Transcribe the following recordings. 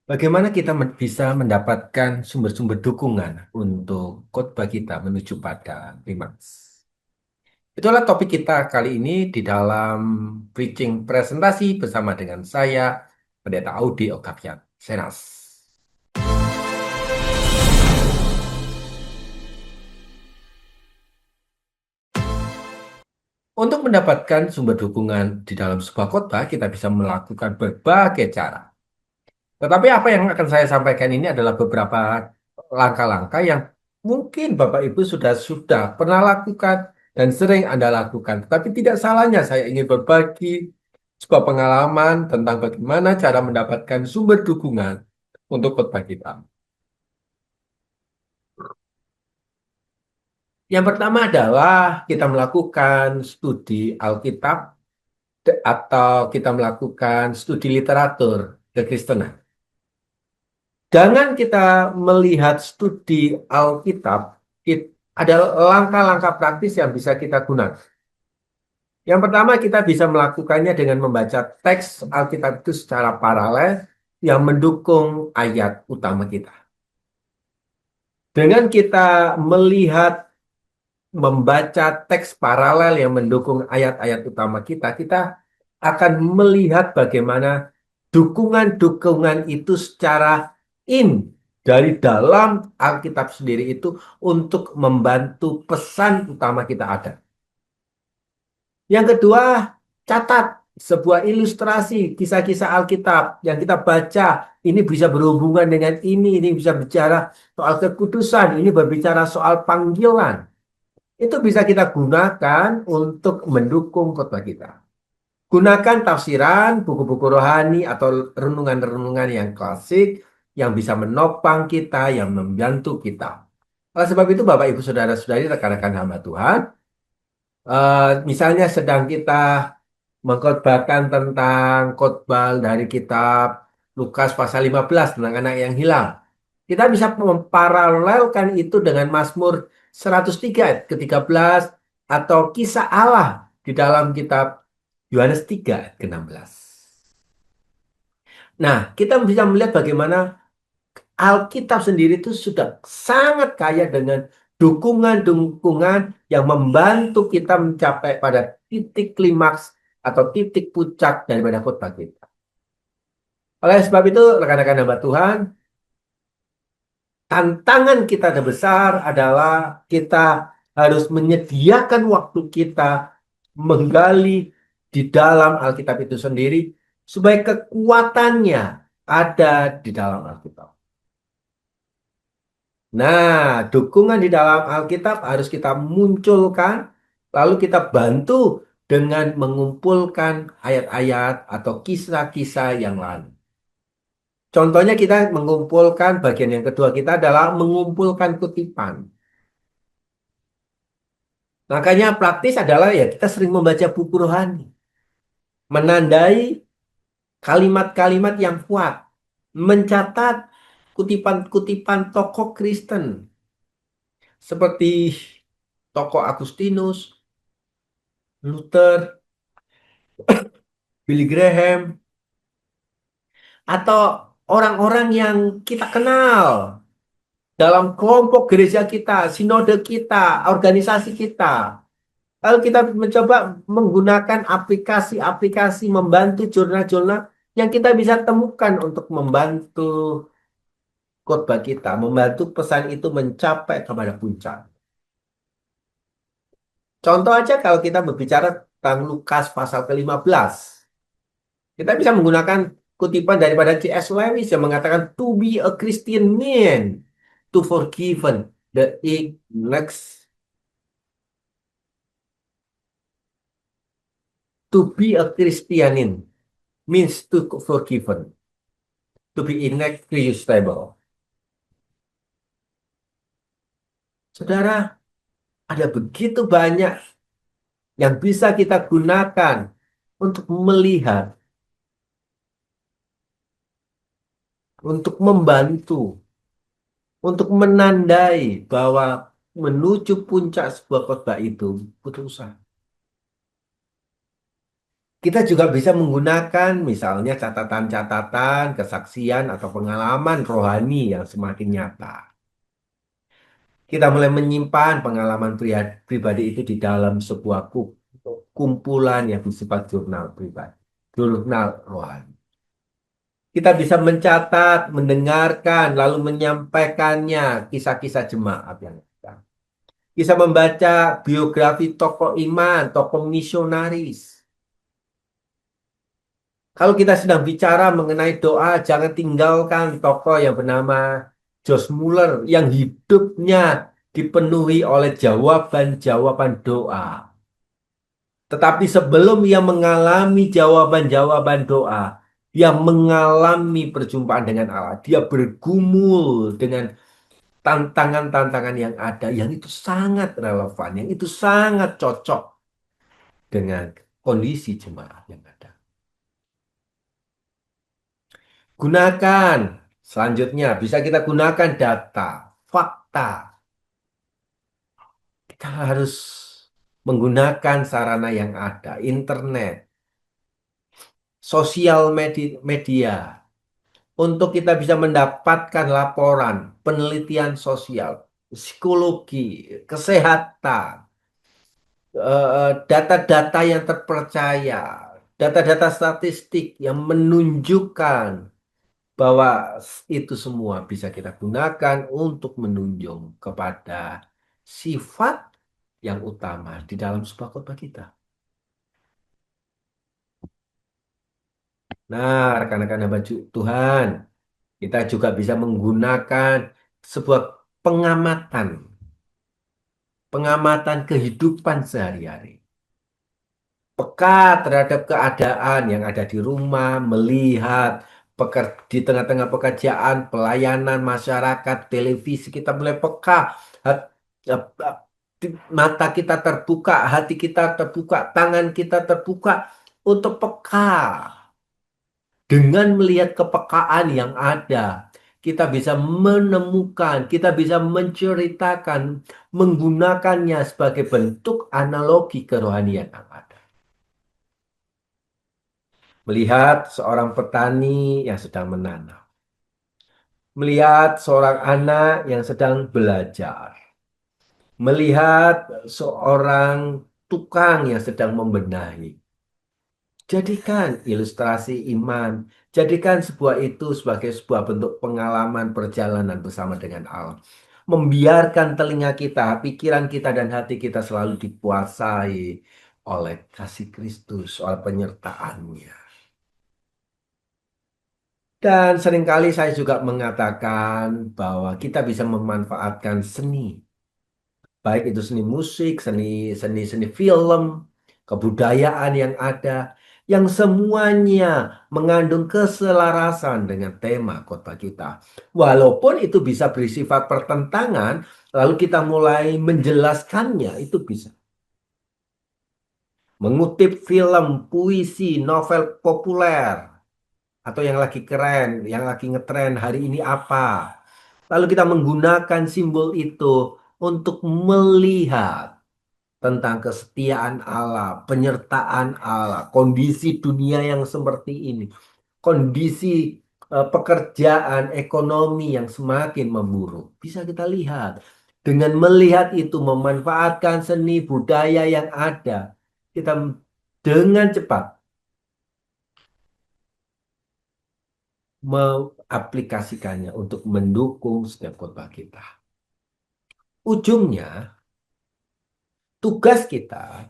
Bagaimana kita bisa mendapatkan sumber-sumber dukungan untuk khotbah kita menuju pada klimaks? Itulah topik kita kali ini di dalam preaching presentasi bersama dengan saya, Pendeta Audi Octavian Senas. Untuk mendapatkan sumber dukungan di dalam sebuah khotbah, kita bisa melakukan berbagai cara. Tetapi apa yang akan saya sampaikan ini adalah beberapa langkah-langkah yang mungkin Bapak Ibu sudah pernah lakukan dan sering Anda lakukan. Tapi tidak salahnya saya ingin berbagi sebuah pengalaman tentang bagaimana cara mendapatkan sumber dukungan untuk khotbah kita. Yang pertama adalah kita melakukan studi Alkitab atau kita melakukan studi literatur kekristenan. Jangan kita melihat studi Alkitab, ada langkah-langkah praktis yang bisa kita gunakan. Yang pertama, kita bisa melakukannya dengan membaca teks Alkitab itu secara paralel yang mendukung ayat utama kita. Dengan kita melihat, membaca teks paralel yang mendukung ayat-ayat utama kita, kita akan melihat bagaimana dukungan-dukungan itu secara dari dalam Alkitab sendiri itu untuk membantu pesan utama kita ada. Yang kedua, catat sebuah ilustrasi kisah-kisah Alkitab yang kita baca. Ini bisa berhubungan dengan ini bisa bicara soal kekudusan, ini berbicara soal panggilan. Itu bisa kita gunakan untuk mendukung khotbah kita. Gunakan tafsiran, buku-buku rohani, atau renungan-renungan yang klasik yang bisa menopang kita, yang membantu kita. Oleh sebab itu, Bapak, Ibu, Saudara-saudari, rekan-rekan hamba Tuhan, misalnya sedang kita mengkhotbahkan tentang khotbah dari kitab Lukas pasal 15 tentang anak yang hilang. Kita bisa memparalelkan itu dengan Mazmur 103 ayat ke-13 atau kisah Allah di dalam kitab Yohanes 3 ayat ke-16. Nah, kita bisa melihat bagaimana Alkitab sendiri itu sudah sangat kaya dengan dukungan-dukungan yang membantu kita mencapai pada titik klimaks atau titik puncak daripada khotbah kita. Oleh sebab itu, rekan-rekan hamba Tuhan, tantangan kita terbesar adalah kita harus menyediakan waktu kita menggali di dalam Alkitab itu sendiri supaya kekuatannya ada di dalam Alkitab. Nah, dukungan di dalam Alkitab harus kita munculkan, lalu kita bantu dengan mengumpulkan ayat-ayat atau kisah-kisah yang lain. Contohnya kita mengumpulkan, bagian yang kedua kita adalah mengumpulkan kutipan. Makanya praktis adalah ya kita sering membaca buku rohani. Menandai kalimat-kalimat yang kuat. Mencatat kutipan-kutipan tokoh Kristen. Seperti tokoh Agustinus, Luther, Billy Graham, atau orang-orang yang kita kenal dalam kelompok gereja kita, sinode kita, organisasi kita. Lalu kita mencoba menggunakan aplikasi-aplikasi membantu jurnal-jurnal yang kita bisa temukan untuk membantu khotbah kita, membantu pesan itu mencapai kepada puncak. Contoh aja kalau kita berbicara tentang Lukas pasal ke-15. Kita bisa menggunakan kutipan daripada C.S. Lewis yang mengatakan to be a Christian man, to forgiven the ignorance, to be a Christianin means to forgiven, to be inexcusable. Saudara, ada begitu banyak yang bisa kita gunakan untuk melihat, untuk membantu, untuk menandai bahwa menuju puncak sebuah khotbah itu butuh usaha. Kita juga bisa menggunakan misalnya catatan-catatan, kesaksian, atau pengalaman rohani yang semakin nyata. Kita mulai menyimpan pengalaman pribadi itu di dalam sebuah kumpulan yang bersifat jurnal pribadi, jurnal rohani. Kita bisa mencatat, mendengarkan, lalu menyampaikannya kisah-kisah jemaat yang ada. Bisa membaca biografi tokoh iman, tokoh misionaris. Kalau kita sedang bicara mengenai doa, jangan tinggalkan tokoh yang bernama Josh Muller yang hidupnya dipenuhi oleh jawaban-jawaban doa. Tetapi sebelum ia mengalami jawaban-jawaban doa, dia mengalami perjumpaan dengan Allah. Dia bergumul dengan tantangan-tantangan yang ada, yang itu sangat relevan, yang itu sangat cocok dengan kondisi jemaat yang ada. Gunakan, selanjutnya bisa kita gunakan data, fakta. Kita harus menggunakan sarana yang ada, internet, sosial media, untuk kita bisa mendapatkan laporan, penelitian sosial, psikologi, kesehatan, data-data yang terpercaya, data-data statistik yang menunjukkan bahwa itu semua bisa kita gunakan untuk menunjung kepada sifat yang utama di dalam sebuah khotbah kita. Nah, rekan-rekan hamba Tuhan, kita juga bisa menggunakan sebuah pengamatan, pengamatan kehidupan sehari-hari. Peka terhadap keadaan yang ada di rumah, melihat di tengah-tengah pekerjaan, pelayanan masyarakat, televisi, kita mulai peka. Mata kita terbuka, hati kita terbuka, tangan kita terbuka untuk peka. Dengan melihat kepekaan yang ada, kita bisa menemukan, kita bisa menceritakan, menggunakannya sebagai bentuk analogi kerohanian yang ada. Melihat seorang petani yang sedang menanam. Melihat seorang anak yang sedang belajar. Melihat seorang tukang yang sedang membenahi. Jadikan ilustrasi iman. Jadikan sebuah itu sebagai sebuah bentuk pengalaman perjalanan bersama dengan Allah. Membiarkan telinga kita, pikiran kita, dan hati kita selalu dikuasai oleh kasih Kristus, oleh penyertaannya. Dan seringkali saya juga mengatakan bahwa kita bisa memanfaatkan seni, baik itu seni musik, seni film, kebudayaan yang ada, yang semuanya mengandung keselarasan dengan tema khotbah kita. Walaupun itu bisa bersifat pertentangan, lalu kita mulai menjelaskannya, itu bisa. Mengutip film, puisi, novel populer, atau yang lagi keren, yang lagi ngetren hari ini apa. Lalu kita menggunakan simbol itu untuk melihat tentang kesetiaan Allah, penyertaan Allah, kondisi dunia yang seperti ini, kondisi pekerjaan, ekonomi yang semakin memburuk. Bisa kita lihat. Dengan melihat itu, memanfaatkan seni budaya yang ada, kita dengan cepat mengaplikasikannya untuk mendukung setiap khotbah kita. Ujungnya, tugas kita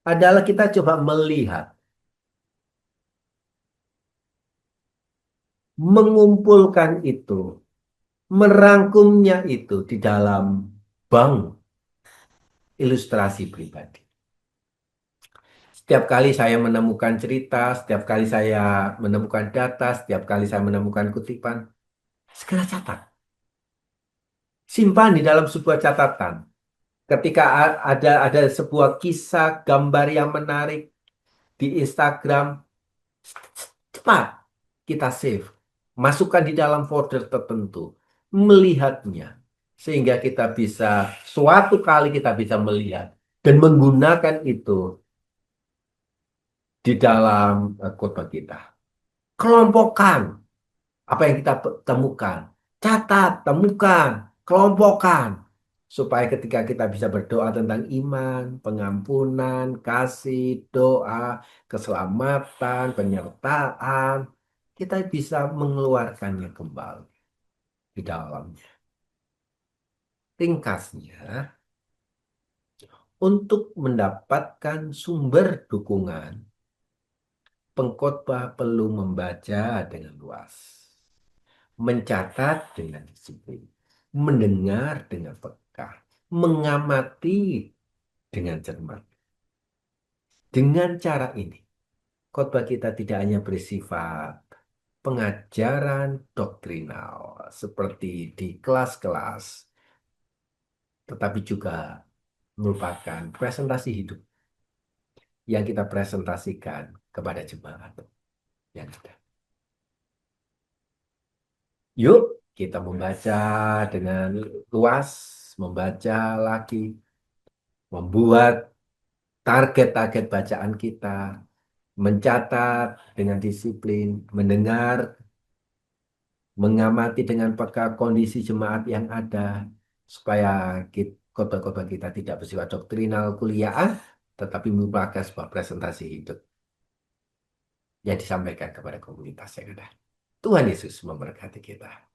adalah kita coba melihat, mengumpulkan itu, merangkumnya itu di dalam bank ilustrasi pribadi. Setiap kali saya menemukan cerita, setiap kali saya menemukan data, setiap kali saya menemukan kutipan, segera catat. Simpan di dalam sebuah catatan. Ketika ada sebuah kisah, gambar yang menarik di Instagram, cepat kita save. Masukkan di dalam folder tertentu. Melihatnya. Sehingga kita bisa, suatu kali kita bisa melihat. Dan menggunakan itu di dalam khotbah kita. Kelompokkan apa yang kita temukan. Catat, temukan, kelompokkan. Supaya ketika kita bisa berdoa tentang iman, pengampunan, kasih, doa, keselamatan, penyertaan, kita bisa mengeluarkannya kembali di dalamnya. Ringkasnya, untuk mendapatkan sumber dukungan, pengkhotbah perlu membaca dengan luas, mencatat dengan disiplin, mendengar dengan peka, mengamati dengan cermat. Dengan cara ini, khotbah kita tidak hanya bersifat pengajaran doktrinal seperti di kelas-kelas, tetapi juga merupakan presentasi hidup yang kita presentasikan kepada jemaat yang ada. Yuk, kita membaca dengan luas, membaca lagi, membuat target-target bacaan kita, mencatat dengan disiplin, mendengar, mengamati dengan peka kondisi jemaat yang ada, supaya khotbah-khotbah kita tidak bersifat doktrinal kuliah, tetapi merupakan sebuah presentasi hidup yang disampaikan kepada komunitas yang ada. Tuhan Yesus memberkati kita.